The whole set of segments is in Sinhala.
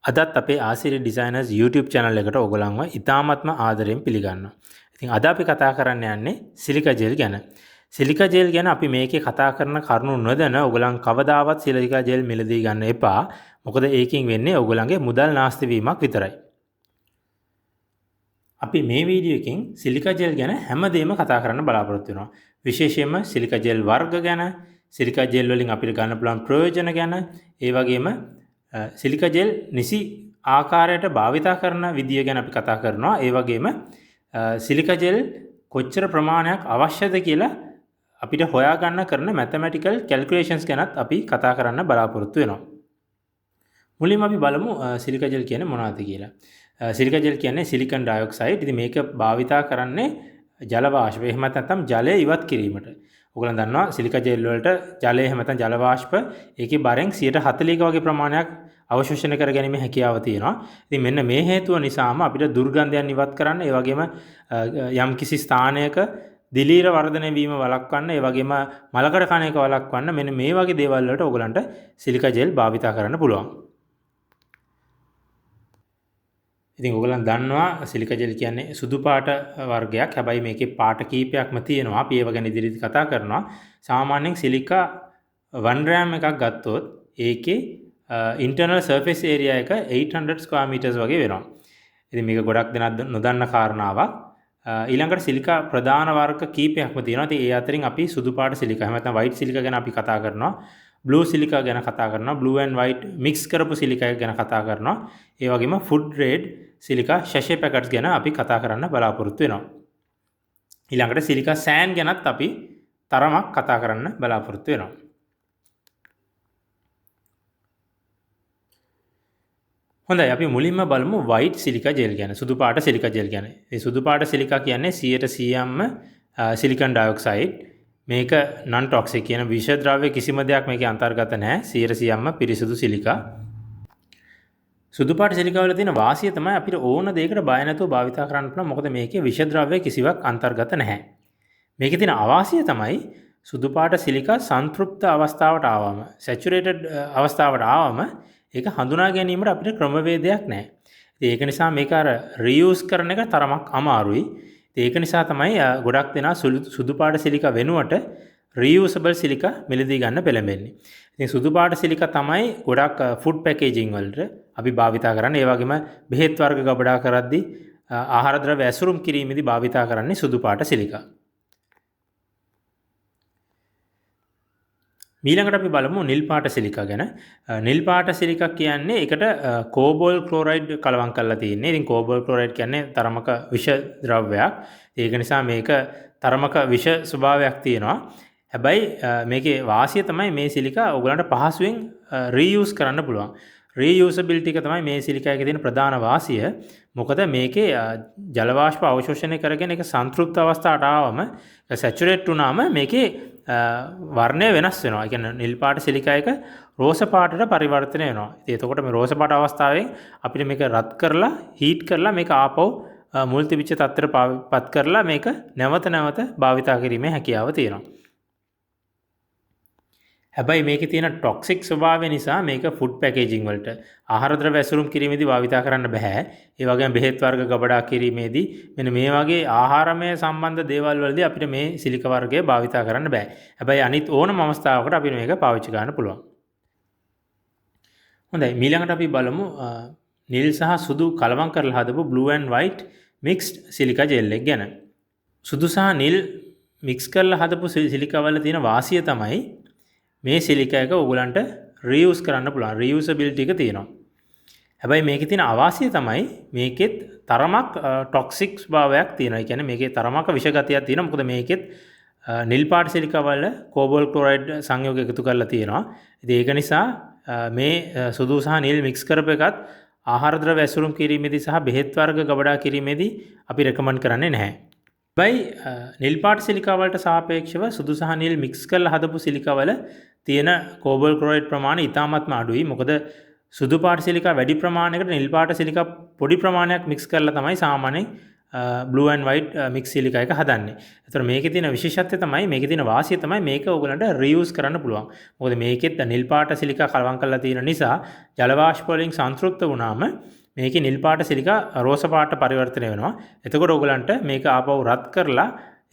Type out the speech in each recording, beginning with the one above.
අදත් අපේ ආසිරි ඩිසයිනර්ස් YouTube channel එකට ඔයගොල්ලන්ව ඉතාමත්ම ආදරයෙන් පිළිගන්නවා. ඉතින් අද අපි කතා කරන්න යන්නේ සිලිකා ජෙල් ගැන. සිලිකා ජෙල් ගැන අපි මේකේ කතා කරන කරුණු නොදැන ඔයගොල්ලන් කවදාවත් සිලිකා ජෙල් මිලදී ගන්න එපා. මොකද ඒකෙන් වෙන්නේ ඔයගොල්ලන්ගේ මුදල් නාස්ති වීමක් විතරයි. අපි මේ වීඩියෝ එකෙන් සිලිකා ජෙල් ගැන හැමදේම කතා කරන්න බලාපොරොත්තු වෙනවා. විශේෂයෙන්ම සිලිකා ජෙල් වර්ග ගැන, සිලිකා ජෙල් වලින් අපිට ගන්න පුළුවන් ප්‍රයෝජන ගැන, ඒ වගේම සිලිකා ජෙල් නිසි ආකාරයට භාවිතා කරන විදිය ගැන අපි කතා කරනවා. ඒ වගේම සිලිකා ජෙල් කොච්චර ප්‍රමාණයක් අවශ්‍යද කියලා අපිට හොයාගන්න කරන මැතමැටිකල් කැල්කියුලේෂන්ස් ගැනත් අපි කතා කරන්න බලාපොරොත්තු වෙනවා. මුලින්ම අපි බලමු සිලිකා ජෙල් කියන්නේ මොනවද කියලා. සිලිකා ජෙල් කියන්නේ සිලිකන් ඩයොක්සයිඩ්. ඉතින් මේක භාවිතා කරන්නේ ජල වාෂ්ප. එහෙම නැත්නම් ජලය ඉවත් කිරීමට. ඔයගොල්ලන් දන්නවා සිලිකා ජෙල් වලට ජලය එහෙම නැත්නම් ජල වාෂ්ප ඒකේ බරෙන් 40ක වගේ ප්‍රමාණයක් අවශෝෂණය කර ගැනීමේ හැකියාව තියෙනවා. ඉතින් මෙන්න මේ හේතුව නිසාම අපිට දුර්ගන්ධයන් ඉවත් කරන්න, ඒ වගේම යම් කිසි ස්ථානයක දිලීර වර්ධනය වීම වළක්වන්න, ඒ වගේම මලකඩ කන එක වළක්වන්න මෙන්න මේ වගේ දේවල් වලට ඔයගලන්ට සිලිකා ජෙල් භාවිතා කරන්න පුළුවන්. ඉතින් ඔයගලන් දන්නවා සිලිකා ජෙල් කියන්නේ සුදු පාට වර්ගයක්. හැබැයි මේකේ පාට කීපයක්ම තියෙනවා. අපි ඒව ගැන ඉදිරියට කතා කරනවා. සාමාන්‍යයෙන් සිලිකා 1 ග්‍රෑම් එකක් ගත්තොත් ඒකේ ඉන්ටර්නල් සර්ෆේස් ඒරියා එක 800 ස්ක්වයර් මීටර්ස් වගේ වෙනවා. ඉතින් මේක ගොඩක් දෙනා නොදන්න කාරණාවක්. ඊළඟට සිලිකා ප්‍රධාන වර්ග කීපයක්ම තියෙනවා. ඉතින් ඒ අතරින් අපි සුදු පාට සිලිකා, එහෙම නැත්නම් වයිට් සිලිකා ගැන අපි කතා කරනවා. බ්ලූ සිලිකා ගැන කතා කරනවා. බ්ලූ ඇන්ඩ් වයිට් මික්ස් කරපු සිලිකා ගැන කතා කරනවා. ඒ වගේම ෆුඩ් ග්‍රේඩ් සිලිකා ෂැෂේ පැකට්ස් ගැන අපි කතා කරන්න බලාපොරොත්තු වෙනවා. ඊළඟට සිලිකා සෑන් ගැනත් අපි තරමක් කතා කරන්න බලාපොරොත්තු වෙනවා. හොඳයි, අපි මුලින්ම බලමු වයිට් සිලිකා ජෙල් ගැන. සුදු පාට සිලිකා ජෙල් ගැන. මේ සුදු පාට සිලිකා කියන්නේ 100%ක්ම සිලිකන් ඩයොක්සයිඩ්. මේක non toxic කියන විෂ ද්‍රව්‍ය කිසිම දෙයක් මේකේ අන්තර්ගත නැහැ. 100%ක්ම පිරිසිදු සිලිකා. සුදු පාට සිලිකා වල තියෙන වාසිය තමයි අපිට ඕන දෙයකට බය නැතුව භාවිතා කරන්න පුළුවන්. මොකද මේකේ විෂ ද්‍රව්‍ය කිසිවක් අන්තර්ගත නැහැ. මේකේ තියෙන අවාසිය තමයි සුදු පාට සිලිකා සංතෘප්ත අවස්ථාවට ආවම, සැචුරේටඩ් අවස්ථාවට ආවම ඒක හඳුනා ගැනීමට අපිට ක්‍රමවේදයක් නැහැ. ඉතින් ඒක නිසා මේක අර රියුස් කරන එක තරමක් අමාරුයි. ඉතින් ඒක නිසා තමයි ගොඩක් දෙනා සුදු පාට සිලිකා වෙනුවට රියුසබල් සිලිකා මිලදී ගන්න පෙළඹෙන්නේ. ඉතින් සුදු පාට සිලිකා තමයි ගොඩක් ෆුඩ් පැකේජින් වලට අපි භාවිතා කරන්නේ. ඒ වගේම බෙහෙත් වර්ග ගබඩා කරද්දී ආහාර ද්‍රව්‍ය ඇසුරුම් කිරීමේදී භාවිතා කරන්නේ සුදු පාට සිලිකා. ඊළඟට අපි බලමු නිල් පාට සිලිකා ගැන. නිල් පාට සිලිකා කියන්නේ ඒකට කෝබෝල් ක්ලෝරයිඩ් කලවම් කරලා තියෙන්නේ. ඉතින් කෝබෝල් ක්ලෝරයිඩ් කියන්නේ තරමක විෂ ද්‍රව්‍යයක්. ඒක නිසා මේක තරමක විෂ ස්වභාවයක් තියෙනවා. හැබැයි මේකේ වාසිය තමයි මේ සිලිකා ඔයගලන්ට පහසුවෙන් රීයුස් කරන්න පුළුවන්. රීයුසබිලිටි එක තමයි මේ සිලිකා එකේ තියෙන ප්‍රධාන වාසිය. මොකද මේකේ ජල වාෂ්ප අවශෝෂණය කරගෙන ඒක සංතෘප්ත අවස්ථාවට ආවම සැචුරේට් වුණාම මේකේ වර්ණය වෙනස් වෙනවා. ඒ කියන්නේ නිල් පාට සිලිකා එක රෝස පාටට පරිවර්තනය වෙනවා. ඉතින් එතකොට මේ රෝස පාට අවස්ථාවෙන් අපිට මේක රත් කරලා හීට් කරලා මේක ආපහු මුල් තිබිච්ච තත්ත්වයට පත් කරලා මේක නැවත භාවිතා කිරීමේ හැකියාව තියෙනවා. හැබැයි මේකේ තියෙන ටොක්සික් ස්වභාවය නිසා මේක ෆුඩ් පැකේජින් වලට ආහාර ද්‍රව්‍ය ඇසුරුම් කිරීමේදී භාවිතා කරන්න බෑ. ඒ වගේම බෙහෙත් වර්ග ගබඩා කිරීමේදී මෙන්න මේ වගේ ආහාරමය සම්බන්ධ දේවල් වලදී අපිට මේ සිලිකා වර්ගය භාවිතා කරන්න බෑ. හැබැයි අනිත් ඕනම අවස්ථාවකට අපිට මේක පාවිච්චි කරන්න පුළුවන්. හොඳයි, ඊළඟට අපි බලමු නිල් සහ සුදු කලවම් කරලා හදපු blue and white mixed silica gel එක ගැන. සුදු සහ නිල් මික්ස් කරලා හදපු සිලිකා වල තියෙන වාසිය තමයි මේ සිලිකා එක ඔයගලන්ට රියුස් කරන්න පුළුවන්. රියුසබිලිටි එක තියෙනවා. හැබැයි මේකේ තියෙන අවාසිය තමයි මේකෙත් තරමක් ටොක්සික් ස්වභාවයක් තියෙනවා. ඒ කියන්නේ මේකේ තරමක විෂගතියක් තියෙනවා. මොකද මේකෙත් නිල් පාට සිලිකා වල කෝබෝල් ක්ලෝරයිඩ් සංයෝග එකතු කරලා තියෙනවා. ඉතින් ඒක නිසා මේ සුදු සහ නිල් මික්ස් කරපු එකත් ආහාර ද්‍රව්‍ය ඇසුරුම් කිරීමේදී සහ බෙහෙත් වර්ග ගබඩා කිරීමේදී අපි රෙකමන්ඩ් කරන්නේ නැහැ. හැබැයි නිල් පාට සිලිකා වලට සාපේක්ෂව සුදු සහ නිල් මික්ස් කරලා හදපු සිලිකා වල තියෙන කෝබෝල් ක්ලෝරයිඩ් ප්‍රමාණය ඉතාමත්ම අඩුයි. මොකද සුදු පාට සිලිකා වැඩි ප්‍රමාණයකට නිල් පාට සිලිකා පොඩි ප්‍රමාණයක් මික්ස් කරලා තමයි සාමාන්‍යයෙන් blue and white mix සිලිකා එක හදන්නේ. ඒතර මේකේ තියෙන විශේෂත්වය තමයි මේකේ තියෙන වාසිය තමයි මේක ඔයගලන්ට රියුස් කරන්න පුළුවන්. මොකද මේකෙත් නිල් පාට සිලිකා කලවම් කරලා තියෙන නිසා ජල වාෂ්ප වලින් සංතෘප්ත වුණාම මේකේ නිල් පාට සිලිකා රෝස පාට පරිවර්තනය වෙනවා. එතකොට ඔයගලන්ට මේක ආපහු රත් කරලා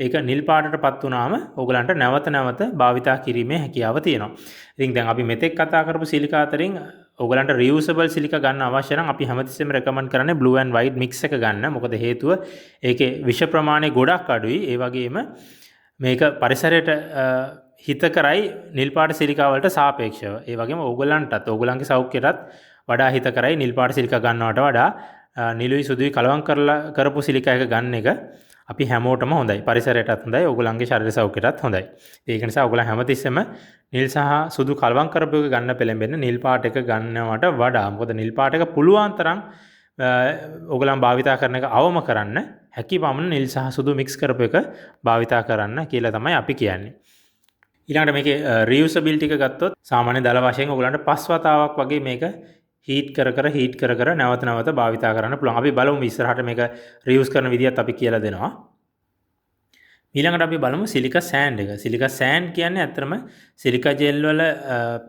ඒක නිල් පාටටපත් වුණාම ඔයගලන්ට නැවත නැවත භාවිතා කිරීමේ හැකියාව තියෙනවා. ඉතින් දැන් අපි මෙතෙක් කතා කරපු සිලිකා අතරින් ඔයගලන්ට රියුසබල් සිලිකා ගන්න අවශ්‍ය නම් අපි හැමතිස්සෙම රෙකමන්ඩ් කරන්නේ blue and white mix එක ගන්න. මොකද හේතුව ඒකේ විෂ ප්‍රමාණය ගොඩක් අඩුයි. ඒ වගේම මේක පරිසරයට හිතකරයි නිල් පාට සිලිකා වලට සාපේක්ෂව. ඒ වගේම ඕගොල්ලන්ටත් ඕගොල්ලන්ගේ සෞඛ්‍යයටත් වඩා හිතකරයි නිල් පාට සිලිකා ගන්නවට වඩා නිලුයි සුදුයි කලවම් කරපු සිලිකා එක ගන්න එක අපි හැමෝටම හොඳයි. පරිසරයටත් හොඳයි. ඕගොල්ලන්ගේ ශරීර සෞඛ්‍යයටත් හොඳයි. ඒක නිසා ඕගොල්ලන් හැමතිස්සෙම නිල් සහ සුදු කලවම් කරපු එක ගන්න පෙළඹෙන්න නිල් පාට එක ගන්නවට වඩා. මොකද නිල් පාට එක පුළුවන් තරම් ඕගොල්ලන් භාවිතා කරන එක අවම කරන්න හැකි පමණ නිල් සහ සුදු මික්ස් කරපු එක භාවිතා කරන්න කියලා තමයි අපි කියන්නේ. ඊළඟට මේකේ රියුසබිලිටි එක ගත්තොත් සාමාන්‍ය දල වශයෙන් ඔයගලන්ට 5 වතාවක් වගේ මේක හීට් කර කර නැවත නැවත භාවිතා කරන්න පුළුවන්. අපි බලමු ඉස්සරහට මේක රියුස් කරන විදිහත් අපි කියලා දෙනවා. ඊළඟට අපි බලමු සිලිකා සෑන්ඩ් එක. සිලිකා සෑන්ඩ් කියන්නේ ඇත්තටම සිලිකා ජෙල් වල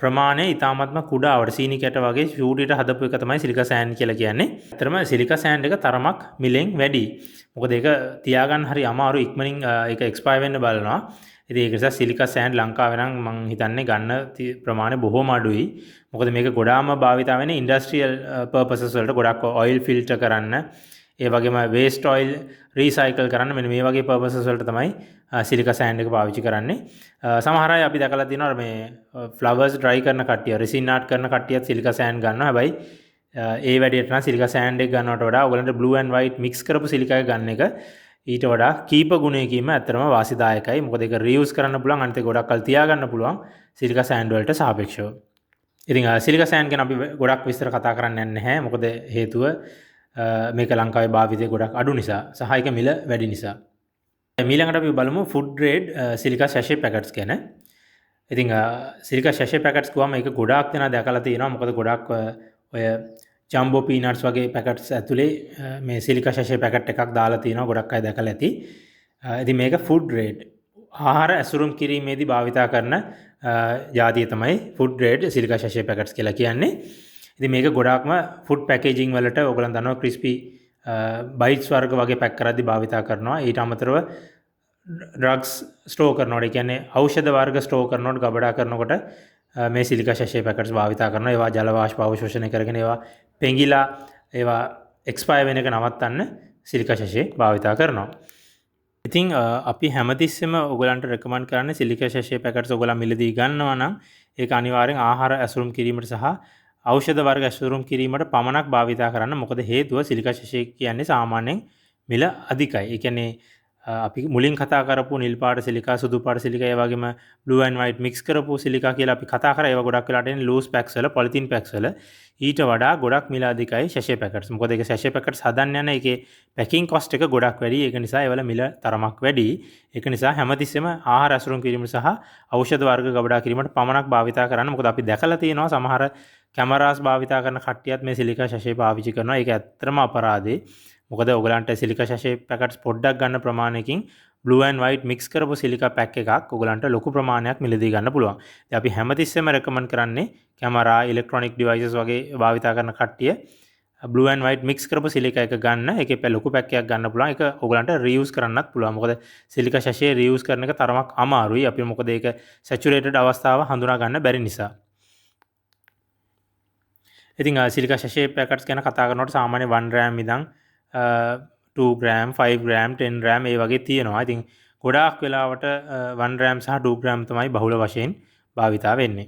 ප්‍රමාණය ඉතාමත්ම කුඩාවට සීනි කැට වගේ ෂූටියට හදපු එක තමයි සිලිකා සෑන්ඩ් කියලා කියන්නේ. ඇත්තටම සිලිකා සෑන්ඩ් එක තරමක් මිලෙන් වැඩි. මොකද ඒක තියාගන්න හරි අමාරු, ඉක්මනින් ඒක එක්ස්පයර් වෙන්න බලනවා. ඉතින් ඒක නිසා සිලිකා සෑන්ඩ් ලංකාවේ නම් මම හිතන්නේ ගන්න ප්‍රමාණය බොහොම අඩුයි. මොකද මේක ගොඩාම භාවිතා වෙන්නේ ඉන්ඩස්ට්‍රියල් පර්පසස් වලට, ගොඩක් ඔයිල් ෆිල්ටර් කරන්න, ඒ වගේම වේස්ට් ඔයිල් රීසයිකල් කරන්න, මෙන්න මේ වගේ පර්පසස් වලට තමයි සිලිකා සෑන්ඩ් එක පාවිච්චි කරන්නේ. සමහර අය අපි දැකලා තියෙනවා මේ ෆ්ලවර්ස් ඩ්‍රයි කරන කට්ටිය, රෙසින් ආර්ට් කරන කට්ටියත් සිලිකා සෑන්ඩ් ගන්නවා. හැබැයි ඒ වැඩේට නම් සිලිකා සෑන්ඩ් එක ගන්නවට වඩා ඔයගලන්ට blue and white mix කරපු සිලිකා එක ගන්න එක ඊට වඩා කීප ගුණයකින්ම ඇත්තටම වාසිදායකයි. මොකද ඒක රියුස් කරන්න පුළුවන්, අනිත් ඒක ගොඩක් කල් තියාගන්න පුළුවන් සිලිකා සෑන්ඩ් වලට සාපේක්ෂව. ඉතින් සිලිකා සෑන්ඩ් ගැන අපි ගොඩක් විස්තර කතා කරන්න යන්නේ නැහැ. මොකද හේතුව මේක ලංකාවේ භාවිතය ගොඩක් අඩු නිසා සහ ඒක මිල වැඩි නිසා. ඊළඟට අපි බලමු ෆුඩ් ග්‍රේඩ් සිලිකා සැෂේ පැකට්ස් ගැන. ඉතින් සිලිකා සැෂේ පැකට්ස් ගුවම ඒක ගොඩාක් දෙනා දැකලා තියෙනවා. මොකද ගොඩක් ඔය ජම්බෝ පීනට්ස් වගේ පැකට්ස් ඇතුලේ මේ සිලිකා සැෂේ පැකට් එකක් දාලා තියෙනවා. ගොඩක් අය දැකලා ඇති. ඉතින් මේක ෆුඩ් ග්‍රේඩ් ආහාර ඇසුරුම් කිරීමේදී භාවිතා කරන ජාතිය තමයි ෆුඩ් ග්‍රේඩ් සිලිකා සැෂේ පැකට්ස් කියලා කියන්නේ. ඉතින් මේක ගොඩාක්ම ෆුඩ් පැකේජින් වලට ඔයගොල්ලන් දන්නවා ක්‍රිස්පි බයිට්ස් වර්ග වගේ පැක් කරද්දී භාවිතා කරනවා. ඊට අමතරව ඩ්‍රග්ස් ස්ටෝර් කරනකොට, ඒ කියන්නේ ඖෂධ වර්ග ස්ටෝර් කරනකොට, ගබඩා කරනකොට මේ සිලිකා සැෂේ පැකට්ස් භාවිතා කරනවා. ඒවා ජල වාෂ්ප අවශෝෂණය කරගෙන ඒවා පෙඟිලා ඒවා එක්ස්පයර් වෙන එක නවත්තන්න සිලිකා සැෂේ භාවිතා කරනවා. ඉතින් අපි හැමතිස්සෙම ඔයගලන්ට රෙකමන්ඩ් කරන්නේ සිලිකා සැෂේ පැකට්ස් ඔයගලන් මිලදී ගන්නවා නම් ඒක අනිවාර්යෙන් ආහාර ඇසුරුම් කිරීමට සහ ඖෂධ වර්ග ඇසුරුම් කිරීමට පමණක් භාවිතා කරන්න. මොකද හේතුව සිලිකා සැෂේ කියන්නේ සාමාන්‍යයෙන් මිල අධිකයි. ඒ කියන්නේ අපි මුලින් කතා කරපු නිල් පාට සිලිකා, සුදු පාට සිලිකා, ඒ වගේම blue and white mix කරපු සිලිකා කියලා අපි කතා කරා. ඒවා ගොඩක් වෙලාට එන්නේ loose packs වල, polythene packs වල. ඊට වඩා ගොඩක් මිල අධිකයි සැෂේ පැකට්ස්. මොකද ඒක සැෂේ පැකට්ස් හදන්න යන එකේ පැකින් කොස්ට් එක ගොඩක් වැඩි. ඒක නිසා ඒවල මිල තරමක් වැඩි. ඒක නිසා හැමතිස්සෙම ආහාර ඇසුරුම් කිරීම සහ ඖෂධ වර්ග ගබඩා කිරීමට පමණක් භාවිතා කරන්න. මොකද අපි දැකලා තියෙනවා සමහර කැමරාස් භාවිතා කරන කට්ටියත් මේ සිලිකා සැෂේ පාවිච්චි කරනවා. ඒක ඇත්තටම අපරාධේ. මොකද ඔයගලන්ට සිලිකා සැෂේ පැකට්ස් පොඩ්ඩක් ගන්න ප්‍රමාණයකින් blue and white mix කරපු සිලිකා පැක් එකක් ඔයගලන්ට ලොකු ප්‍රමාණයක් මිලදී ගන්න පුළුවන්. ඉතින් අපි හැමතිස්සෙම රෙකමන්ඩ් කරන්නේ කැමරා, ඉලෙක්ට්‍රොනික ඩිවයිසස් වගේ භාවිතා කරන කට්ටිය blue and white mix කරපු සිලිකා එක ගන්න. ඒකේ ලොකු පැක් එකක් ගන්න පුළුවන්. ඒක ඔයගලන්ට රියුස් කරන්නත් පුළුවන්. මොකද සිලිකා සැෂේ රියුස් කරන එක තරමක් අමාරුයි. අපි මොකද ඒක සැචුරේටඩ් අවස්ථාව හඳුනා ගන්න බැරි නිසා. ඉතින් සිලිකා සැෂේ පැකට්ස් ගැන කතා කරනකොට සාමාන්‍ය 1 ග්‍රෑම් ඉඳන් 2 ග්‍රෑම්, 5 ග්‍රෑම්, 10 ග්‍රෑම් ඒ වගේ තියෙනවා. ඉතින් ගොඩාක් වෙලාවට 1 ග්‍රෑම් සහ 2 ග්‍රෑම් තමයි බහුල වශයෙන් භාවිතා වෙන්නේ.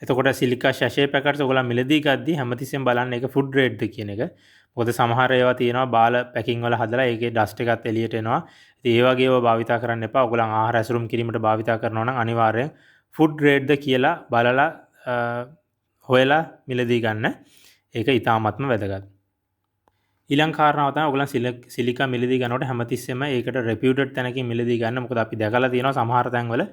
එතකොට සිලිකා සැෂේ පැකට්ස් ඔයගොල්ලෝ මිලදී ගද්දි හැමතිස්සෙම බලන්න ඒක ෆුඩ් ග්‍රේඩ්ද කියන එක. මොකද සමහර ඒවා තියෙනවා බාල පැකින් වල හදලා ඒකේ ඩස්ට් එකත් එළියට එනවා. ඉතින් ඒ වගේ ඒවා භාවිතා කරන්න එපා. ඔයගොල්ලන් ආහාර ඇසුරුම් කිරීමට භාවිතා කරනවා නම් අනිවාර්යෙන් ෆුඩ් ග්‍රේඩ්ද කියලා බලලා හොයලා මිලදී ගන්න. ඒක ඉතාමත්ම වැදගත්. ඊළඟ කාරණාව තමයි ඔයගොල්ලන් සිලිකා මිලදී ගන්නකොට හැමතිස්සෙම ඒකට රෙපියුටඩ් තැනකින් මිලදී ගන්න. මොකද අපි දැකලා තියෙනවා සමහර තැන්වල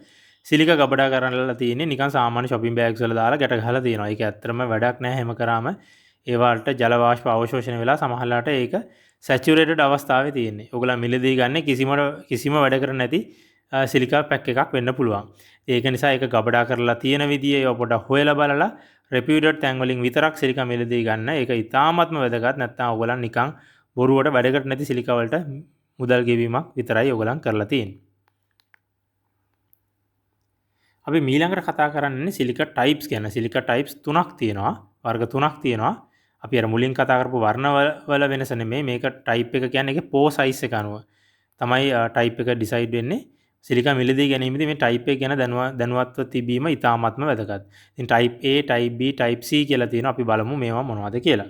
සිලිකා ගබඩා කරන්නලා තියෙන්නේ නිකන් සාමාන්‍ය shopping bags වල දාලා ගැට ගහලා තියෙනවා. ඒක ඇත්තටම වැඩක් නෑ. හැම කරාම ඒ වලට ජල වාෂ්ප අවශෝෂණය වෙලා සමහරලාට ඒක සැචුරේටඩ් අවස්ථාවේ තියෙන්නේ. ඔයගොල්ලෝ මිලදී ගන්න කිසිම වැඩ කර නැති සිලිකා පැක් එකක් වෙන්න පුළුවන්. ඒක නිසා ඒක ගබඩා කරලා තියෙන විදිය ඒව පොඩ්ඩක් හොයලා බලලා රෙපියුටඩ් තැන් වලින් විතරක් සිලිකා මිලදී ගන්න. ඒක ඉතාමත්ම වැදගත්. නැත්නම් ඔයගොල්ලන් නිකන් බොරුවට වැඩකට නැති සිලිකා වලට මුදල් ගෙවීමක් විතරයි ඔයගොල්ලන් කරලා තියෙන්නේ. අපි ඊළඟට කතා කරන්නේ සිලිකා ටයිප්ස් ගැන. සිලිකා ටයිප්ස් 3ක් තියෙනවා. වර්ග 3ක් තියෙනවා. අපි අර මුලින් කතා කරපු වර්ණවල වෙනස නෙමෙයි. මේක ටයිප් එක කියන්නේ ඒකේ පෝ සයිස් එක අනුව තමයි ටයිප් එක ඩිසයිඩ් වෙන්නේ. සිලිකා මිලදී ගැනීමේදී මේ ටයිප් එක ගැන දැනුවත්ව තිබීම ඉතාමත්ම වැදගත්. ඉතින් type A, type B, type C කියලා තියෙනවා. අපි බලමු මේවා මොනවද කියලා.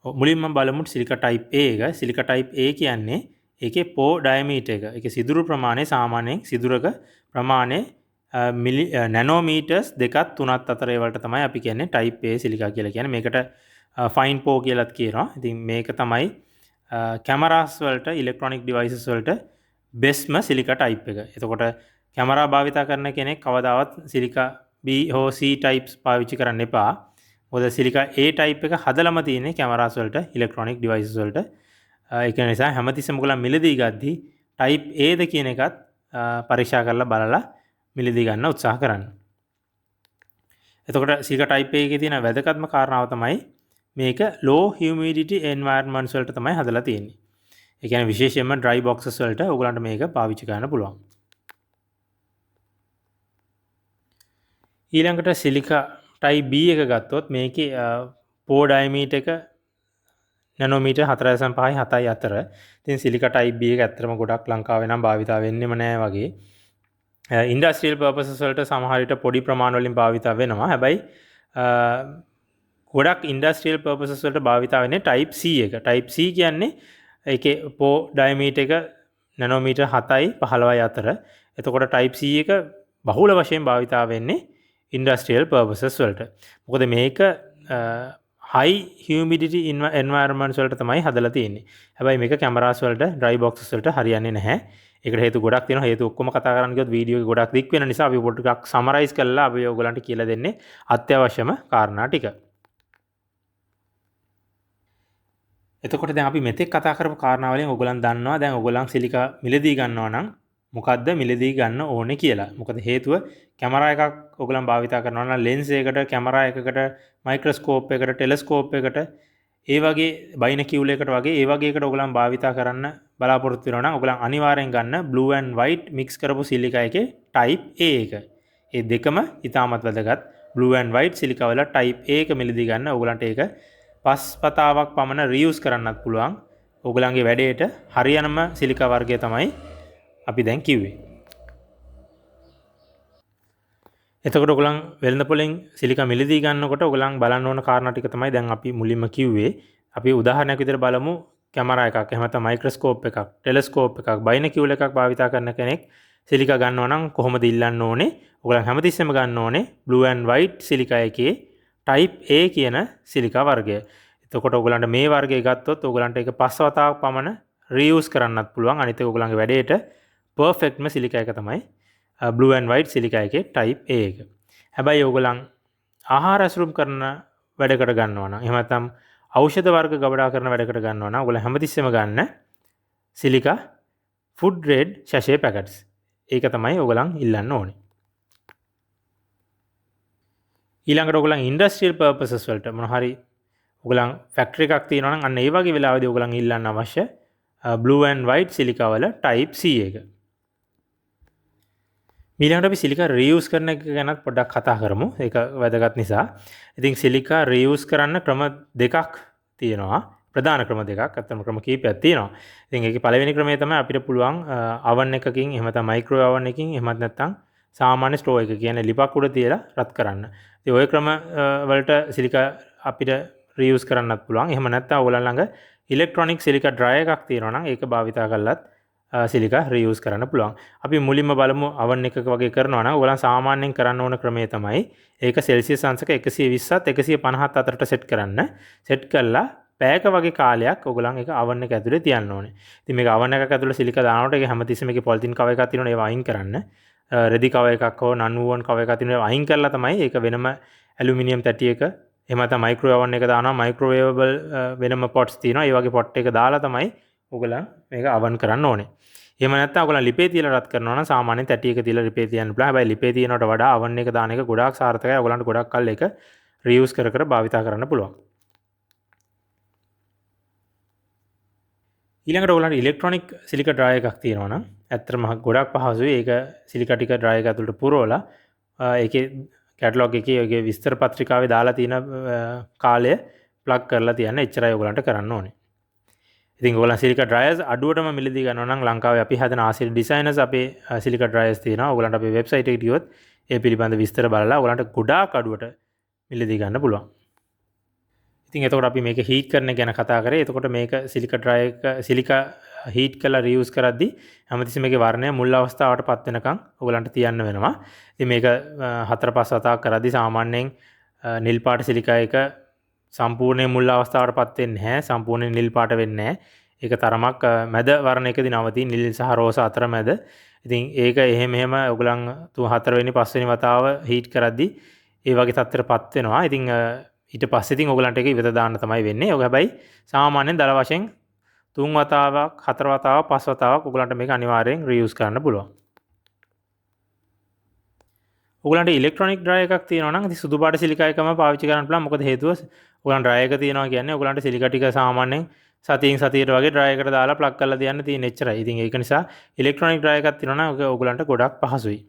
මුලින්ම බලමු සිලිකා ටයිප් A එක. සිලිකා ටයිප් A කියන්නේ ඒකේ පෝ ඩයමීටර් එක. ඒකේ සිදුරු ප්‍රමාණය සාමාන්‍යයෙන් සිදුරක ප්‍රමාණය නැනෝමීටර්ස් 2ක් 3ක් අතර ඒවලට තමයි අපි කියන්නේ ටයිප් A සිලිකා කියලා කියන්නේ. මේකට ෆයින් පෝ කියලාත් කියනවා. ඉතින් මේක තමයි කැමරාස් වලට ඉලෙක්ට්‍රොනික ඩිවයිසස් වලට බෙස්ම සිලිකා ටයිප් එක. එතකොට කැමරා භාවිතා කරන කෙනෙක් කවදාවත් සිලිකා B හෝ C ටයිප්ස් පාවිච්චි කරන්න එපා. මොකද සිලිකා A ටයිප් එක හදලම තියෙන්නේ කැමරාස් වලට ඉලෙක්ට්‍රොනික ඩිවයිසස් වලට. ඒක නිසා හැමතිස්සෙම ඔයගොල්ලන් මිලදී ගද්දී ටයිප් A ද කියන එකත් පරීක්ෂා කරලා බලලා මිලදී ගන්න උත්සාහ කරන්න. එතකොට සිලිකා ටයිප් A එකේ තියෙන වැදගත්ම කාරණාව තමයි මේක low humidity environments වලට තමයි හදලා තියෙන්නේ. ඒ කියන්නේ විශේෂයෙන්ම dry boxes වලට ඔයගලන්ට මේක පාවිච්චි කරන්න පුළුවන්. ඊළඟට සිලිකා ටයිප් B එක ගත්තොත් මේකේ පෝ ඩයමීටර් එක නැනෝමීටර් 4.5යි 7යි අතර. ඉතින් සිලිකා ටයිප් B එක ඇත්තටම ගොඩක් ලංකාවේ නම් භාවිතා වෙන්නෙම නෑ වගේ. ඉන්ඩස්ට්‍රියල් පර්පසස් වලට සමහර විට පොඩි ප්‍රමාණ වලින් භාවිතා වෙනවා. හැබැයි ගොඩක් ඉන්ඩස්ට්‍රියල් පර්පසස් වලට භාවිතා වෙන්නේ ටයිප් C එක. ටයිප් C කියන්නේ ඒකේ පෝ ඩයමීටර් එක නැනෝමීටර් 7යි 15යි අතර. එතකොට ටයිප් C එක බහුල වශයෙන් භාවිතා වෙන්නේ ඉන්ඩස්ට්‍රියල් පර්පසස් වලට. මොකද මේක high humidity environments වලට තමයි හදලා තියෙන්නේ. හැබැයි මේක කැමරාස් වලට dry boxes වලට හරියන්නේ නැහැ. ඒකට හේතු ගොඩක් තියෙනවා. හේතු ඔක්කොම කතා කරන්න ගියොත් වීඩියෝ එක ගොඩක් දික් වෙන නිසා අපි පොඩ්ඩක් සමරයිස් කරලා අපි ඔයගලන්ට කියලා දෙන්නේ අත්‍යවශ්‍යම කාරණා ටික. එතකොට දැන් අපි මෙතෙක් කතා කරපු කාරණා වලින් ඔයගලන් දන්නවා දැන් ඔයගලන් සිලිකා මිලදී ගන්නවා නම් මොකද්ද මිලදී ගන්න ඕනේ කියලා. මොකද හේතුව කැමරා එකක් ඔයගලන් භාවිතා කරනවා නම් ලෙන්ස් එකකට, කැමරා එකකට, මයික්‍රොස්කෝප් එකකට, ටෙලස්කෝප් එකට ඒ වගේ බයිනකියුල් එකකට වගේ ඒ වගේ එකට ඔයගලන් භාවිතා කරන්න බලාපොරොත්තු වෙනවා නම් ඔයගලන් අනිවාර්යෙන් ගන්න blue and white mix කරපු සිලිකා එකේ type A එක. ඒ දෙකම ඉතාමත් වැදගත්. blue and white සිලිකා වල type A එක මිලදී ගන්න ඔයගලන්ට ඒක පස් පතාවක් පමණ රියුස් කරන්නත් පුළුවන්. ඔයගලන්ගේ වැඩේට හරියනම සිලිකා වර්ගය තමයි අපි දැන් කිව්වේ. එතකොට ඔයගලන් වෙළඳ පොලෙන් සිලිකා මිලදී ගන්නකොට ඔයගලන් බලන්න ඕන කාරණා ටික තමයි දැන් අපි මුලින්ම කිව්වේ. අපි උදාහරණයක් විදිහට බලමු කැමරා එකක්, එහෙම නැත්නම් මයික්‍රොස්කෝප් එකක්, ටෙලස්කෝප් එකක්, බයිනකියුල් එකක් භාවිතා කරන කෙනෙක් සිලිකා ගන්නවා නම් කොහොමද ඉල්ලන්න ඕනේ? ඔයගලන් හැමතිස්සෙම ගන්න ඕනේ blue and white සිලිකා එකේ type A කියන සිලිකා වර්ගය. එතකොට ඔයගලන්ට මේ වර්ගය ගත්තොත් ඔයගලන්ට ඒක පස් වතාවක් පමණ රියුස් කරන්නත් පුළුවන්. අනිත් එක ඔයගලන්ගේ වැඩේට පර්ෆෙක්ට්ම සිලිකා එක තමයි blue and white සිලිකා එකේ type A එක. හැබැයි ඔයගලන් ආහාර ඇසුරුම් කරන වැඩකට ගන්නවා නම් එහෙම නැත්නම් ඖෂධ වර්ග ගබඩා කරන වැඩකට ගන්නවා නම් ඔයගලන් හැමතිස්සෙම ගන්න සිලිකා food grade sachet packets. ඒක තමයි ඔයගලන් ඉල්ලන්න ඕනේ. ඊළඟට ඔයගලන් ඉන්ඩස්ට්‍රියල් පර්පසස් වලට මොන හරි ඔයගලන් ෆැක්ටරි එකක් තියෙනවා නම් අන්න ඒ වගේ වෙලාවදී ඔයගලන් ඉල්ලන්න අවශ්‍ය blue and white සිලිකා වල type C එක. ඊළඟට අපි සිලිකා රියුස් කරන එක ගැනත් පොඩ්ඩක් කතා කරමු. ඒක වැදගත් නිසා. ඉතින් සිලිකා රියුස් කරන්න ක්‍රම දෙකක් තියෙනවා. ප්‍රධාන ක්‍රම දෙකක්. අත්තම ක්‍රම කීපයක් තියෙනවා. ඉතින් ඒකේ පළවෙනි ක්‍රමය තමයි අපිට පුළුවන් oven එකකින් එහෙම නැත්නම් මයික්‍රෝ oven එකකින් එහෙමත් නැත්නම් සාමාන්‍ය ස්ටෝව් එක කියන්නේ ලිපක් උඩ තියලා රත් කරන්න. ඉතින් ওই ක්‍රම වලට සිලිකා අපිට රියුස් කරන්නත් පුළුවන්. එහෙම නැත්නම් ඔයගොල්ලන් ළඟ ඉලෙක්ට්‍රොනික සිලිකා ඩ්‍රයර් එකක් තියෙනවා නම් ඒක භාවිතා කරලත් සිලිකා රියුස් කරන්න පුළුවන්. අපි මුලින්ම බලමු oven එකක වගේ කරනවා නම් ඔයගොල්ලන් සාමාන්‍යයෙන් කරන්න ඕන ක්‍රමය තමයි ඒක සෙල්සියස් අංශක 120ත් 150ත් අතරට සෙට් කරන්න. සෙට් කළා පැයක වගේ කාලයක් ඔයගොල්ලන් ඒක oven එක ඇතුලේ තියන්න ඕනේ. ඉතින් මේක oven එකක ඇතුලේ සිලිකා දානකොට ඒක හැමතිස්සෙම මේකේ පොලිතින් කවර් එකක් තියෙනවනේ ඒවා අයින් කරන්න. රෙදි කවර් එකක් හෝ non woven කවර් එකක් තියෙනවා ඒවා අයින් කරලා තමයි ඒක වෙනම ඇලුමිනියම් තැටියක එහෙම නැත්නම් මයික්‍රෝවේව් oven එක දානවා මයික්‍රෝවේවබල් වෙනම pots තියෙනවා. ඒ වගේ pot එක දාලා තමයි ඔයගලන් මේක oven කරන්න ඕනේ. එහෙම නැත්නම් ඔයගලන් ලිපේ තියලා රත් කරනවා නම් සාමාන්‍යයෙන් තැටියක තියලා ලිපේ තියන්න පුළුවන්. හැබැයි ලිපේ තියනවට වඩා oven එක දාන එක ගොඩාක් සාර්ථකයි. ඔයගලන්ට ගොඩක් කල් ඒක reuse කර කර භාවිතා කරන්න පුළුවන්. ඊළඟට ඔයගලන්ට ඉලෙක්ට්‍රොනික සිලිකා ඩ්‍රයර් එකක් තියෙනවා නම් ඇත්තටම ගොඩක් පහසුයි. ඒක සිලිකා ටික ඩ්‍රයර් එක ඇතුළට පුරවලා ඒකේ කැටලොග් එකේ ඒකේ විස්තර පත්‍රිකාවේ දාලා තියෙන කාලය ප්ලග් කරලා තියන්න. එච්චරයි ඔයගලන්ට කරන්න ඕනේ. ඉතින් ඔයගලන් සිලිකා ඩ්‍රයර්ස් අඩුවටම මිලදී ගන්නවා නම් ලංකාවේ අපි හදන ආසිරි ඩිසයිනර්ස් අපේ සිලිකා ඩ්‍රයර්ස් තියෙනවා. ඔයගලන්ට අපේ වෙබ්සයිට් එකට ගියොත් ඒ පිළිබඳ විස්තර බලලා ඔයගලන්ට ගොඩාක් අඩුවට මිලදී ගන්න පුළුවන්. ඉතින් එතකොට අපි මේක හීට් කරන ගැන කතා කරේ. එතකොට මේක සිලිකා ඩ්‍රයර් එක සිලිකා හීට් කරලා රියුස් කරද්දී හැමතිස්සෙම මේකේ වර්ණය මුල් අවස්ථාවටපත් වෙනකන් ඔයගලන්ට තියන්න වෙනවා. ඉතින් මේක 4-5 වතාවක් කරද්දී සාමාන්‍යයෙන් නිල් පාට සිලිකා එක සම්පූර්ණයෙන් මුල් අවස්ථාවටපත් වෙන්නේ නැහැ. සම්පූර්ණයෙන් නිල් පාට වෙන්නේ නැහැ. ඒක තරමක් මැද වර්ණයකදී නවතින නිල් සහ රෝස අතර මැද. ඉතින් ඒක එහෙම ඔයගලන් 4 වෙනි 5 වෙනි වතාව හීට් කරද්දී ඒ වගේ තත්ත්වයටපත් වෙනවා. ඉතින් ඊට පස්සේ ඉතින් ඔයගලන්ට ඒක ඉවත දාන්න තමයි වෙන්නේ. ඔය හැබැයි සාමාන්‍යයෙන් දල වශයෙන් 3 වතාවක් 4 වතාවක් 5 වතාවක් ඔයගලන්ට මේක අනිවාර්යෙන් රියුස් කරන්න පුළුවන්. ඔයගලන්ට ඉලෙක්ට්‍රොනික ඩ්‍රයර් එකක් තියෙනවා නම් ඉතින් සුදු පාට සිලිකා එකම පාවිච්චි කරන්න පුළුවන්. මොකද හේතුව ඔයගලන් ඩ්‍රයර් එක තියෙනවා කියන්නේ ඔයගලන්ට සිලිකා ටික සාමාන්‍යයෙන් සතියෙන් සතියට වගේ ඩ්‍රයර් එකට දාලා ප්ලග් කරලා තියන්න තියෙන එච්චරයි. ඉතින් ඒක නිසා ඉලෙක්ට්‍රොනික ඩ්‍රයර් එකක් තියෙනවා නම් ඔයගලන්ට ගොඩක් පහසුයි.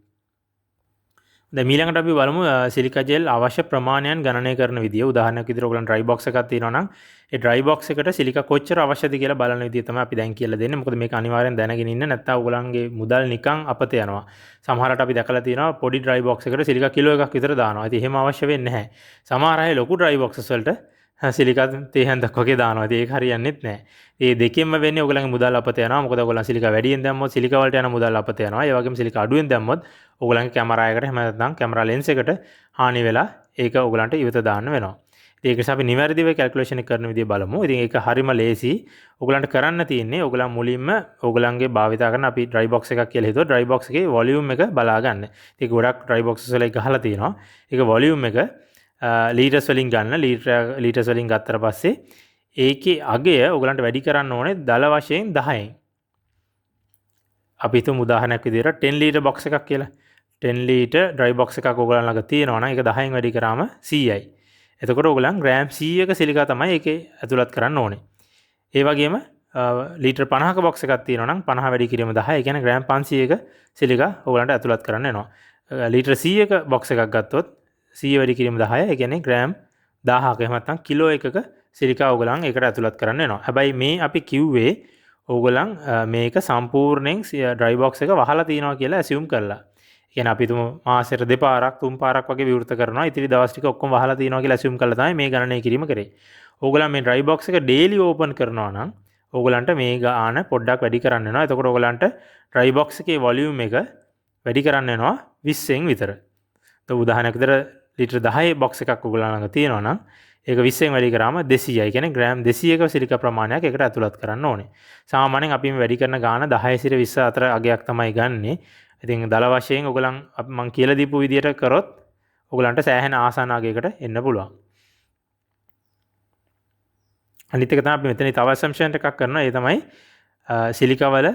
දැන් ඊළඟට අපි බලමු සිලිකා ජෙල් අවශ්‍ය ප්‍රමාණයන් ගණනය කරන විදිය. උදාහරණයක් විදිහට ඔයගලන් ඩ්‍රයි බොක්ස් එකක් තියෙනවා නම් ඒ ඩ්‍රයි බොක්ස් එකට සිලිකා කොච්චර අවශ්‍යද කියලා බලන විදිය තමයි අපි දැන් කියලා දෙන්නේ. මොකද මේක අනිවාර්යෙන් දැනගෙන ඉන්න නැත්නම් ඔයගලන්ගේ මුදල් නිකන් අපත යනවා. සමහරට අපි දැකලා තියෙනවා පොඩි ඩ්‍රයි බොක්ස් එකකට සිලිකා කිලෝ එකක් විතර දානවා. ඉතින් එහෙම අවශ්‍ය වෙන්නේ නැහැ. සමහර අය ලොකු ඩ්‍රයි බොක්සස් වලට සිලිකා තේ හැන්දක් වගේ දානවා. ඉතින් ඒක හරියන්නේත් නැහැ. මේ දෙකෙන්ම වෙන්නේ ඔයගලන්ගේ මුදල් අපත යනවා. මොකද ඔයගලන් සිලිකා වැඩියෙන් දැම්මොත් සිලිකා වලට යන මුදල් අපත යනවා. ඒ වගේම සිලිකා අඩුවෙන් දැම්මොත් ඔයගලන්ගේ කැමරා එකට එහෙම නැත්නම් කැමරා ලෙන්ස් එකට හානි වෙලා ඒක ඔයගලන්ට ඉවත දාන්න වෙනවා. ඒක නිසා අපි නිවැරදිව කැල්කියුලේෂන් එක කරන විදිය බලමු. ඉතින් ඒක හරිම ලේසි. ඔයගලන්ට කරන්න තියෙන්නේ ඔයගලන් මුලින්ම ඔයගලන්ගේ භාවිතා කරන අපි ඩ්‍රයි බොක්ස් එකක් කියලා හිතුවා. ඩ්‍රයි බොක්ස් එකේ වොලියුම් එක බලා ගන්න. ඒක ගොඩක් ඩ්‍රයි බොක්සස් වල ගහලා තියෙනවා. ඒක වොලියුම් එක ලීටර්ස් වලින් ගන්න. ලීටර්ස් වලින් ගත්තට පස්සේ ඒකේ අගය ඔයගලන්ට වැඩි කරන්න ඕනේ දල වශයෙන් 10න්. අපි හිතමු උදාහරණයක් විදිහට 10 ලීටර් බොක්ස් එකක් කියලා. 10 ලීටර් ඩ්‍රයි බොක්ස් එකක් ඔයගලන් ළඟ තියෙනවා නම් ඒක 10න් වැඩි කරාම 100යි. එතකොට ඔයගලන් ග්‍රෑම් 100ක සිලිකා තමයි ඒකේ ඇතුළත් කරන්න ඕනේ. ඒ වගේම ලීටර් 50ක බොක්ස් එකක් තියෙනවා නම් 50 වැඩි කිරීම 10. ඒ කියන්නේ ග්‍රෑම් 500ක සිලිකා ඔයගලන්ට ඇතුළත් කරන්න වෙනවා. ලීටර් 100ක බොක්ස් එකක් ගත්තොත් 100 වැඩි කිරීම 10. ඒ කියන්නේ ග්‍රෑම් 1000ක එහෙම නැත්නම් කිලෝ එකක සිලිකා ඔයගලන් ඒකට ඇතුළත් කරන්න වෙනවා. හැබැයි මේ අපි කිව්වේ ඔයගලන් මේක සම්පූර්ණයෙන් ඩ්‍රයි බොක්ස් එක වහලා තියනවා කියලා ඇසියුම් කරලා. කියන්නේ අපි තුමු මාසෙට දෙපාරක් තුන් පාරක් වගේ විවෘත කරනවා. ඉතිරි දවස් ටික ඔක්කොම වහලා තියනවා කියලා ඇසියුම් කරලා තමයි මේ ගණනය කිරීම කරේ. ඔයගලන් මේ ඩ්‍රයි බොක්ස් එක ඩේලි ඕපන් කරනවා නම් ඔයගලන්ට මේ ගාන පොඩ්ඩක් වැඩි කරන්න වෙනවා. එතකොට ඔයගලන්ට ඩ්‍රයි බොක්ස් එකේ වොලියුම් එක වැඩි කරන්න වෙනවා 20න් විතර. උදාහරණයක් විදිහට ලීටර් 10 බොක්ස් එකක් ඔයගලන් ළඟ තියෙනවා නම් ඒක 20න් වැඩි කරාම 200යි. කියන්නේ ග්‍රෑම් 200ක සිලිකා ප්‍රමාණයක් ඒකට ඇතුළත් කරන්න ඕනේ. සාමාන්‍යයෙන් අපි මේ වැඩි කරන ගාන 10 සිට 20 අතර අගයක් තමයි ගන්නෙ. ඉතින් දල වශයෙන් ඔයගලන් මම කියලා දීපු විදියට කරොත් ඔයගලන්ට සෑහෙන ආසන්න අගයකට එන්න පුළුවන්. අනිත් එක තමයි අපි මෙතන තව assumption එකක් කරනවා. ඒ තමයි සිලිකා වල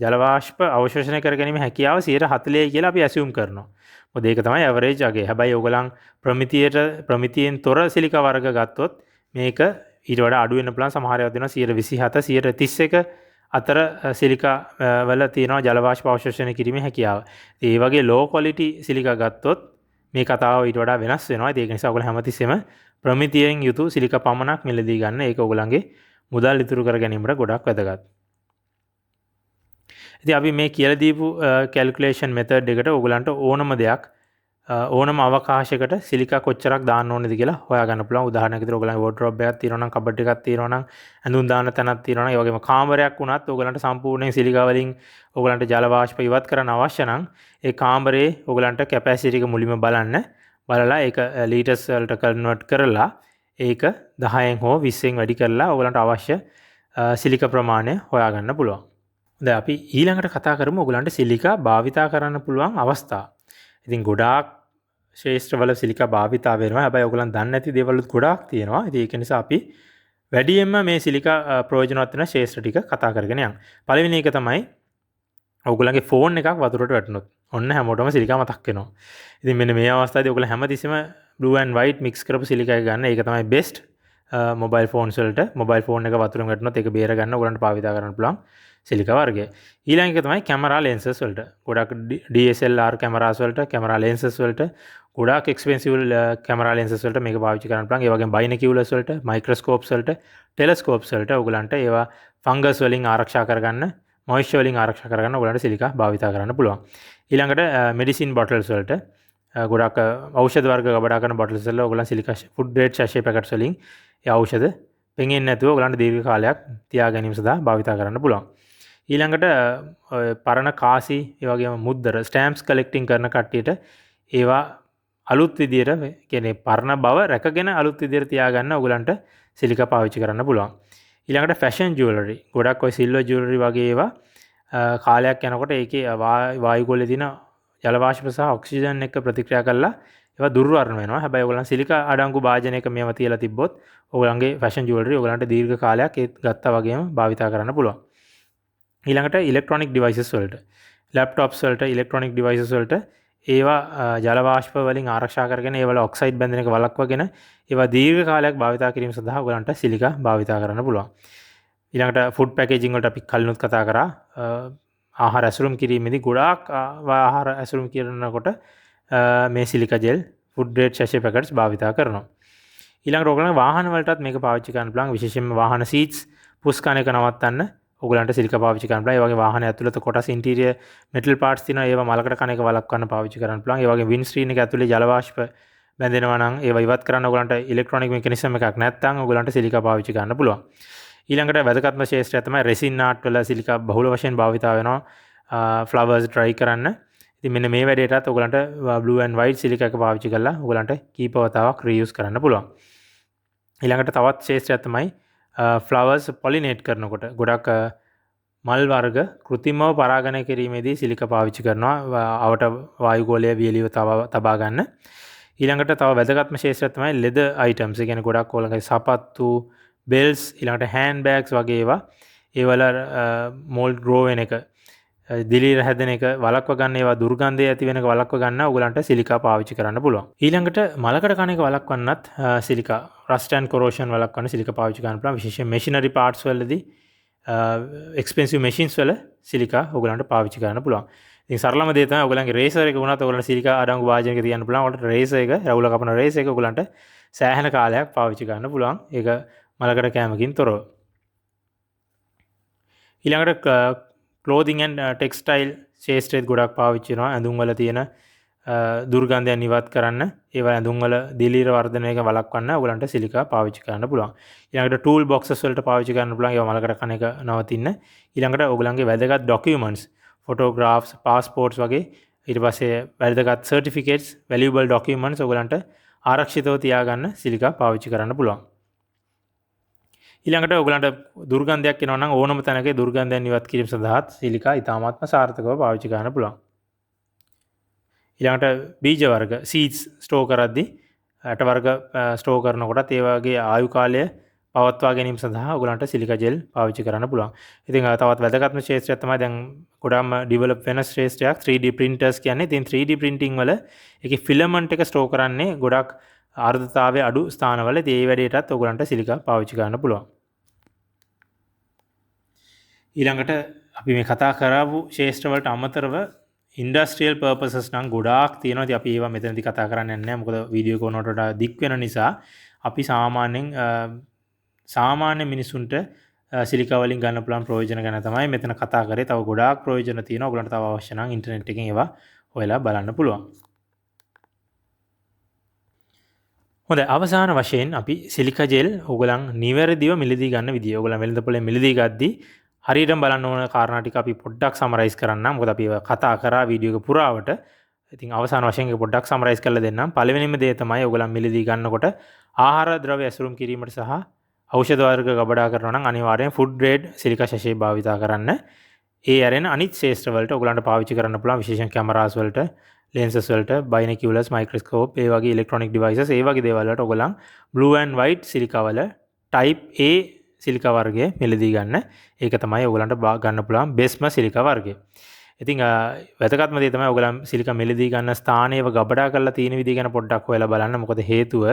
ජල වාෂ්ප අවශෝෂණය කර ගැනීම හැකියාව 140යි කියලා අපි assume කරනවා. මොකද ඒක තමයි average අගය. හැබැයි ඔයගලන් ප්‍රමිතියෙන් තොර සිලිකා වර්ග ගත්තොත් මේක ඊට වඩා අඩු වෙන්න පුළුවන්. සමහර ඒවා දෙනවා 127 131 අතර සිලිකා වල තියෙනවා ජල වාෂ්ප අවශෝෂණය කිරීමේ හැකියාව. ඒ වගේ low quality සිලිකා ගත්තොත් මේ කතාව ඊට වඩා වෙනස් වෙනවා. ඒක නිසා ඔයගොල්ලෝ හැමතිස්සෙම ප්‍රමිතියෙන් යුතු සිලිකා පමණක් මිලදී ගන්න. ඒක ඔයගොල්ලන්ගේ මුදල් ඉතුරු කර ගැනීමට ගොඩක් වැදගත්. ඉතින් අපි මේ කියලා දීපු කැල්කියුලේෂන් මෙතඩ් එකට ඔයගලන්ට ඕනම දෙයක් ඕනම අවකාශයකට සිලිකා කොච්චරක් දාන්න ඕනේද කියලා හොයාගන්න පුළුවන්. උදාහරණයක් විදිහට ඔයගලන්ගේ වෝඩ්‍රොබ් එකක් තියෙනවා නම් කබඩ් එකක් තියෙනවා නම් ඇඳුම් දාන තැනක් තියෙනවා නම් ඒ වගේම කාමරයක් වුණත් ඔයගලන්ට සම්පූර්ණයෙන් සිලිකා වලින් ඔයගලන්ට ජල වාෂ්ප ඉවත් කරන්න අවශ්‍ය නම් ඒ කාමරේ ඔයගලන්ට කැපැසිටි එක මුලින්ම බලලා ඒක ලීටර්ස් වලට කන්වර්ට් කරලා ඒක 10න් හෝ 20න් වැඩි කරලා ඔයගලන්ට අවශ්‍ය සිලිකා ප්‍රමාණය හොයාගන්න පුළුවන්. දැන් අපි ඊළඟට කතා කරමු ඔයගලන්ට සිලිකා භාවිතා කරන්න පුළුවන් අවස්ථා. ඉතින් ගොඩාක් ශේෂ්ත්‍රවල සිලිකා භාවිතා වෙනවා. හැබැයි ඔයගොල්ලන් දන්නේ නැති දේවලුත් ගොඩාක් තියෙනවා. ඉතින් ඒක නිසා අපි වැඩියෙන්ම මේ සිලිකා ප්‍රයෝජනවත් වෙන ශේෂ්ත්‍ර ටික කතා කරගෙන යමු. පළවෙනි එක තමයි ඔයගොල්ලන්ගේ ෆෝන් එකක් වතුරට වැටුණොත් ඔන්න හැමෝටම සිලිකා මතක් වෙනවා. ඉතින් මෙන්න මේ අවස්ථාවේදී ඔයගොල්ලෝ හැමතිස්සෙම blue and white mix කරපු සිලිකා එක ගන්න. ඒක තමයි best මොබයිල් ෆෝන්ස් වලට. මොබයිල් ෆෝන් එක වතුරෙන් වැටුණොත් ඒක බේර ගන්න ඔයගොල්ලන්ට භාවිතා කරන්න පුළුවන් සිලිකා වර්ගය. ඊළඟ එක තමයි කැමරා ලෙන්සස් වලට. ගොඩක් DSLR කැමරාස් වලට, කැමරා ලෙන්සස් වලට ගොඩාක් එක්ස්පෙන්සිව් කැමරා ලෙන්සස් වලට මේක පාවිච්චි කරන්න පුළුවන්. ඒ වගේම බයිනොකියුලර්ස් වලට, මයික්‍රොස්කෝප්ස් වලට, ටෙලස්කෝප්ස් වලට ඔයගොල්ලන්ට ඒවා ෆංගස් වලින් ආරක්ෂා කරගන්න, මොයිස්චර් වලින් ආරක්ෂා කරගන්න ඔයගොල්ලන්ට සිලිකා භාවිතා කරන්න පුළුවන්. ඊළඟට මෙඩිසින් බොටල්ස් වලට ගොඩක් ඖෂධ වර්ග ගබඩා කරන බොටල්ස් වල ඔයගොල්ලන් සිලිකා ෆුඩ් ග්‍රේඩ් සැෂේ පැකට්ස් වලින් ඒ ඖෂධ පෙඟෙන්නේ නැතුව ඔයගොල්ලන්ට දීර්ඝ කාලයක් තියා ගැනීම සඳහා භාවිතා කරන්න පුළුවන්. ඊළඟට පරණ කාසි ඒ වගේම මුද්දර ස්ටෑම්ප්ස් කලෙක්ටිං කරන කට්ටියට ඒවා අලුත් විදියට කියන්නේ පරණ බව රැකගෙන අලුත් විදියට තියාගන්න ඔයගොල්ලන්ට සිලිකා පාවිච්චි කරන්න පුළුවන්. ඊළඟට ෆැෂන් ජුවලරි ගොඩක් ඔය සිල්වර් ජුවලරි වගේ ඒවා කාලයක් යනකොට ඒකේ වායුගෝලයේ තියෙන ජල වාෂ්ප සහ ඔක්සිජන් එක්ක ප්‍රතික්‍රියා කරලා ඒවා දුර්වර්ණ වෙනවා. හැබැයි ඔයගොල්ලන් සිලිකා අඩංගු භාජනයක මේවා තියලා තිබ්බොත් ඔයගොල්ලන්ගේ ෆැෂන් ජුවලරි ඔයගොල්ලන්ට දීර්ඝ කාලයක් ඒත් ගත්තා වගේම භාවිතා කරන්න පුළුවන්. ඊළඟට ඉලෙක්ට්‍රොනික ඩිවයිසස් වලට ලැප්ටොප්ස් වලට ඉලෙක්ට්‍රොනික ඩිවයිසස් වලට ඒවා ජල වාෂ්ප වලින් ආරක්ෂා කරගෙන ඒවල ඔක්සයිඩ් බැඳෙන එක වළක්වාගෙන ඒවා දීර්ඝ කාලයක් භාවිතා කිරීම සඳහා ඔයගලන්ට සිලිකා භාවිතා කරන්න පුළුවන්. ඊළඟට ෆුඩ් පැකේජින් වලට අපි කලිනුත් කතා කරා ආහාර ඇසුරුම් කිරීමේදී ගොඩාක් ආහාර ඇසුරුම් කරනකොට මේ සිලිකා ජෙල් ෆුඩ් ග්‍රේඩ් සැෂේ පැකට්ස් භාවිතා කරනවා. ඊළඟට ඔයගලන්ගේ වාහන වලටත් මේක පාවිච්චි කරන්න පුළුවන්. විශේෂයෙන්ම වාහන සීට්ස් පුස් කන එක නවත්තන්න ඔයගලන්ට සිලිකා පාවිච්චි කරන්න පුළුවන්. ඒ වගේ වාහන ඇතුළත කොටස් ඉන්ටීරියර් මෙටල් පාර්ට්ස් තියෙනවා. ඒවා මලකට කන එක වළක්වන්න පාවිච්චි කරන්න පුළුවන්. ඒ වගේ වින්ඩ් ස්ක්‍රීන් එක ඇතුලේ ජල වාෂ්ප බැඳෙනවා නම් ඒවා ඉවත් කරන්න ඔයගලන්ට ඉලෙක්ට්‍රොනික මෙකැනිසම් එකක් නැත්නම් ඔයගලන්ට සිලිකා පාවිච්චි කරන්න පුළුවන්. ඊළඟට වැදගත්ම ශේෂ්ත්‍රය තමයි රෙසින් ආර්ට් වල සිලිකා බහුල වශයෙන් භාවිතා වෙනවා. ෆ්ලවර්ස් ඩ්‍රයි කරන්න. ඉතින් මෙන්න මේ වැඩේටත් ඔයගලන්ට blue and white සිලිකා එක පාවිච්චි කරලා ඔයගලන්ට කීප වතාවක් රීයුස් කරන්න පුළුවන්. ඊළඟට තවත් ශේෂ්ත්‍රයක් තමයි ෆ්ලවර්ස් පොලිනේට් කරනකොට ගොඩක් මල් වර්ග කෘත්‍රිමව පරාගණය කිරීමේදී සිලිකා පාවිච්චි කරනවා අවට වායුගෝලය වියලිව තබා ගන්න. ඊළඟට තව වැදගත්ම ශේෂ්ත්‍රයක් තමයි ලෙදර් අයිටම්ස්. ඒ කියන්නේ ගොඩක් ඔයගලගේ සපත්තු, බෙල්ස්, ඊළඟට හෑන්ඩ් බෑග්ස් වගේ ඒවා ඒවල මෝල්ඩ් ග්‍රෝ වෙන එක, දිලීර හැදෙන එක වළක්ව ගන්න, ඒවා දුර්ගන්ධය ඇති වෙන එක වළක්ව ගන්න ඔයගලන්ට සිලිකා පාවිච්චි කරන්න පුළුවන්. ඊළඟට මලකඩ කන එක වළක්වන්නත් සිලිකා රස්ට් ඇන්ඩ් කොරෝෂන් වළක්වන්න සිලිකා පාවිච්චි කරන්න පුළුවන්. විශේෂයෙන් මෙෂිනරි පාර්ට්ස් වලදී එක්ස්පෙන්සිව් මැෂින්ස් වල සිලිකා ඔයගලන්ට පාවිච්චි කරන්න පුළුවන්. ඉතින් සරලම දේ තමයි ඔයගලන්ගේ රේසර් එක වුණත් ඔයගලන්ට සිලිකා අඩංගු වාදනයක තියන්න පුළුවන්. ඔයාලට රේසර් එක රැවුල කපන රේසර් එක ඔයගලන්ට සෑහෙන කාලයක් පාවිච්චි කරන්න පුළුවන්. ඒක මලකඩ කෑමකින් තොරව. ඊළඟට ක්ලෝතින් ඇන්ඩ් ටෙක්ස්ටයිල් ශේෂ්ත්‍රයත් ගොඩක් පාවිච්චි වෙනවා. ඇඳුම් වල තියෙන දුර්ගන්ධයන් ඉවත් කරන්න, ඒවා ඇඳුම් වල දිලීර වර්ධනයක වළක්වන්න ඔයගලන්ට සිලිකා පාවිච්චි කරන්න පුළුවන්. ඊළඟට ටූල් බොක්සස් වලට පාවිච්චි කරන්න පුළුවන්. ඒවා මලකට කන එක නවතින්න. ඊළඟට ඔයගලන්ගේ වැදගත් ඩොකියුමන්ට්ස්, ෆොටෝග්‍රාෆ්ස්, පාස්පෝර්ට්ස් වගේ ඊට පස්සේ වැදගත් සර්ටිෆිකේට්ස්, වැලියබල් ඩොකියුමන්ට්ස් ඔයගලන්ට ආරක්ෂිතව තියාගන්න සිලිකා පාවිච්චි කරන්න පුළුවන්. ඊළඟට ඔයගලන්ට දුර්ගන්ධයක් එනවා නම් ඕනම තැනක දුර්ගන්ධයන් ඉවත් කිරීම සඳහා සිලිකා ඉතාමත්ම සාර්ථකව පාවිච්චි කරන්න පුළුවන්. ඊළඟට බීජ වර්ග සීඩ්ස් ස්ටෝර් කරද්දී ඇට වර්ග ස්ටෝර් කරනකොටත් ඒ වගේ ආයු කාලය පවත්වා ගැනීම සඳහා ඔයගලන්ට සිලිකා ජෙල් පාවිච්චි කරන්න පුළුවන්. ඉතින් තවත් වැදගත්ම ශේෂ්ත්‍රයක් තමයි දැන් ගොඩාක්ම ඩිවෙලොප් වෙන ශ්‍රේෂ්ඨයක් 3D printers කියන්නේ. ඉතින් 3D printing වල ඒකේ ෆිලමන්ට් එක ස්ටෝර් කරන්නේ ගොඩක් ආර්ද්‍රතාවයේ අඩු ස්ථානවල. ඉතින් ඒ වැඩේටත් ඔයගලන්ට සිලිකා පාවිච්චි කරන්න පුළුවන්. ඊළඟට අපි මේ කතා කරපු ශේෂ්ත්‍ර වලට අමතරව ඉන්ඩස්ට්‍රියල් පර්පසස් නම් ගොඩාක් තියෙනවා. ඉතින් අපි ඒවා මෙතනදී කතා කරන්නේ නැහැ. මොකද වීඩියෝ කෝනට වඩා දික් වෙන නිසා අපි සාමාන්‍ය මිනිසුන්ට සිලිකා වලින් ගන්න පුළුවන් ප්‍රයෝජන ගැන තමයි මෙතන කතා කරේ. තව ගොඩාක් ප්‍රයෝජන තියෙනවා. ඔයගලන්ට තව අවශ්‍ය නම් ඉන්ටර්නෙට් එකෙන් ඒවා හොයලා බලන්න පුළුවන්. හොඳයි, අවසාන වශයෙන් අපි සිලිකා ජෙල් ඔයගලන් නිවැරදිව මිලදී ගන්න විදිය. ඔයගලන් වෙළඳ පොලේ මිලදී ගද්දී හරියටම බලන්න ඕන කාරණා ටික අපි පොඩ්ඩක් සමරයිස් කරන්නම්. මොකද අපි ඒවා කතා කරා වීඩියෝ එක පුරාවට. ඉතින් අවසාන වශයෙන් ඒක පොඩ්ඩක් සමරයිස් කරලා දෙන්නම්. පළවෙනිම දේ තමයි ඔයගලන් මිලදී ගන්නකොට ආහාර ද්‍රව්‍ය ඇසුරුම් කිරීමට සහ ඖෂධ වර්ග ගබඩා කරනවා නම් අනිවාර්යෙන් ෆුඩ් ග්‍රේඩ් සිලිකා සැෂේ භාවිතා කරන්න. ඒ ඇරෙන අනිත් ශේෂ්ත්‍ර වලට ඔයගලන්ට පාවිච්චි කරන්න පුළුවන්. විශේෂයෙන් කැමරාස් වලට, lenses වලට binoculars microscope ඒ වගේ electronic devices ඒ වගේ දේවල් වලට ඔයගොල්ලන් blue and white සිලිකා වල type A සිලිකා වර්ගය මිලදී ගන්න. ඒක තමයි ඔයගොල්ලන්ට ගන්න පුළුවන් bestම සිලිකා වර්ගය. ඉතින් වැදගත්ම දේ තමයි ඔයගොල්ලන් සිලිකා මිලදී ගන්න ස්ථානයව ගබඩා කරලා තියෙන විදිහ ගැන පොඩ්ඩක් හොයලා බලන්න. මොකද හේතුව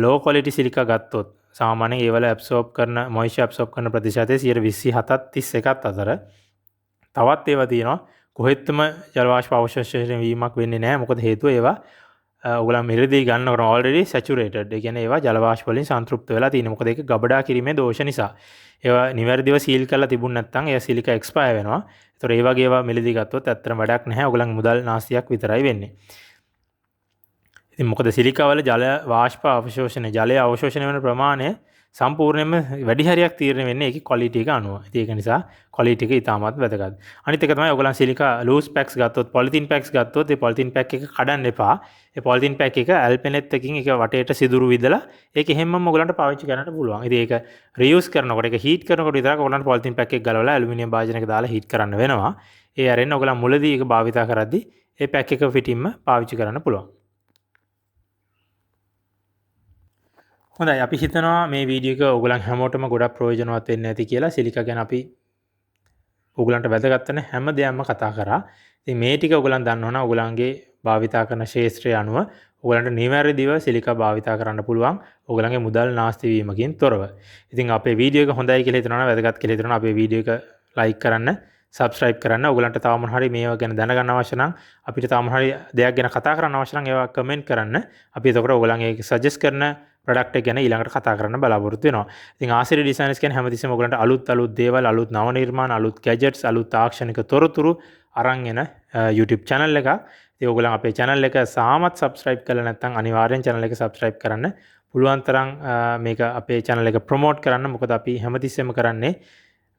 low quality සිලිකා ගත්තොත් සාමාන්‍යයෙන් ඒවල absorb කරන moisture absorb කරන ප්‍රතිශතය 27ත් 31ත් අතර. තවත් ඒවා තියෙනවා කොහෙත්ම ජල වාෂ්ප අවශෝෂණය වීමක් වෙන්නේ නැහැ. මොකද හේතුව ඒවා ඔයගොල්ලන් මිලදී ගන්නකොට already saturated. ඒ කියන්නේ ඒවා ජල වාෂ්ප වලින් සන්තෘප්ත වෙලා තියෙනවා. මොකද ඒක ගබඩා කිරීමේ දෝෂ නිසා. ඒවා නිවැරදිව සීල් කරලා තිබුණ නැත්නම් ඒ සිලිකා expire වෙනවා. ඒතර ඒ වගේ ඒවා මිලදී ගත්තොත් ඇත්තටම වැඩක් නැහැ. ඔයගොල්ලන් මුදල් නාස්තියක් විතරයි වෙන්නේ. ඉතින් මොකද සිලිකා වල ජල වාෂ්ප අවශෝෂණය ජලයේ අවශෝෂණය වෙන ප්‍රමාණය සම්පූර්ණයෙන්ම වැඩි හරියක් තීරණය වෙන්නේ ඒකේ ක්වොලිටි එක අනුව. ඉතින් ඒක නිසා ක්වොලිටි එක ඉතාමත් වැදගත්. අනිත් එක තමයි ඔයගොල්ලන් සිලිකා ලූස් පැක්ස් ගත්තොත් පොලිතින් පැක්ස් ගත්තොත් ඒ පොලිතින් පැක් එක කඩන්න එපා. ඒ පොලිතින් පැක් එක ඇල්පෙනෙත් එකකින් ඒක වටේට සිදුරු විදලා ඒක හැමම ඔයගොල්ලන්ට පාවිච්චි කරන්නට පුළුවන්. ඉතින් ඒක රියුස් කරනකොට ඒක හීට් කරනකොට විතරක් ඔයගොල්ලන්ට පොලිතින් පැක් එක ගලවලා ඇලුමිනියම් භාජනයක දාලා හීට් කරන්න වෙනවා. ඒ අරින්න ඔයගොල්ලන් මුලදී ඒක භාවිතා කරද්දී ඒ පැක් එක පිටින්ම පාවිච්චි කරන්න පුළුවන්. හොඳයි අපි හිතනවා මේ වීඩියෝ එක ඔයගොල්ලන් හැමෝටම ගොඩක් ප්‍රයෝජනවත් වෙන්න ඇති කියලා. සිලිකා ගැන අපි ඔයගොල්ලන්ට වැදගත් වෙන හැම දෙයක්ම කතා කරා. ඉතින් මේ ටික ඔයගොල්ලන් දන්නවනම් ඔයගොල්ලන්ගේ භාවිතා කරන ශාස්ත්‍රය අනුව ඔයගොල්ලන්ට නිවැරදිව සිලිකා භාවිතා කරන්න පුළුවන්. ඔයගොල්ලන්ගේ මුදල් නාස්ති වීමකින් තොරව. ඉතින් අපේ වීඩියෝ එක හොඳයි කියලා හිතනවා නම් වැදගත් කියලා හිතනවා නම් අපේ වීඩියෝ එක ලයික් කරන්න, subscribe කරන්න. ඔයගොල්ලන්ට තව මොන හරි මේවා ගැන දැනගන්න අවශ්‍ය නම් අපිට තව මොන හරි දෙයක් ගැන කතා කරන්න අවශ්‍ය නම් ඒවා comment කරන්න. අපි එතකොට ඔයගොල්ලන් ඒක suggest කරන ප්‍රොඩක්ට් එක ගැන ඊළඟට කතා කරන්න බලාපොරොත්තු වෙනවා. ඉතින් ආසිරි ඩිසයිනර්ස් කියන්නේ හැමතිස්සෙම ඔයගලන්ට අලුත් දේවල්, අලුත් නව නිර්මාණ, අලුත් ගැජට්ස්, අලුත් තාක්ෂණික තොරතුරු අරන් එන YouTube channel එකක්. ඉතින් ඔයගලන් අපේ channel එක සාමත් subscribe කරලා නැත්නම් අනිවාර්යෙන් channel එක subscribe කරන්න. පුළුවන් තරම් මේක අපේ channel එක promote කරන්න. මොකද අපි හැමතිස්සෙම කරන්නේ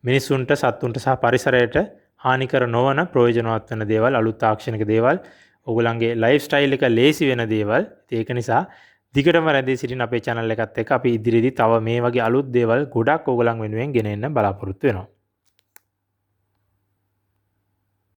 මිනිසුන්ට, සත්තුන්ට සහ පරිසරයට හානිකර නොවන ප්‍රයෝජනවත් වෙන දේවල්, අලුත් තාක්ෂණික දේවල්, ඔයගලන්ගේ lifestyle එක ලේසි වෙන දේවල්. ඒක නිසා දිගටම රැඳී සිටින අපේ channel එකත් එක්ක අපි ඉදිරියේදී තව මේ වගේ අලුත් දේවල් ගොඩක් ඕගොල්ලන් වෙනුවෙන් ගෙන එන්න බලාපොරොත්තු වෙනවා.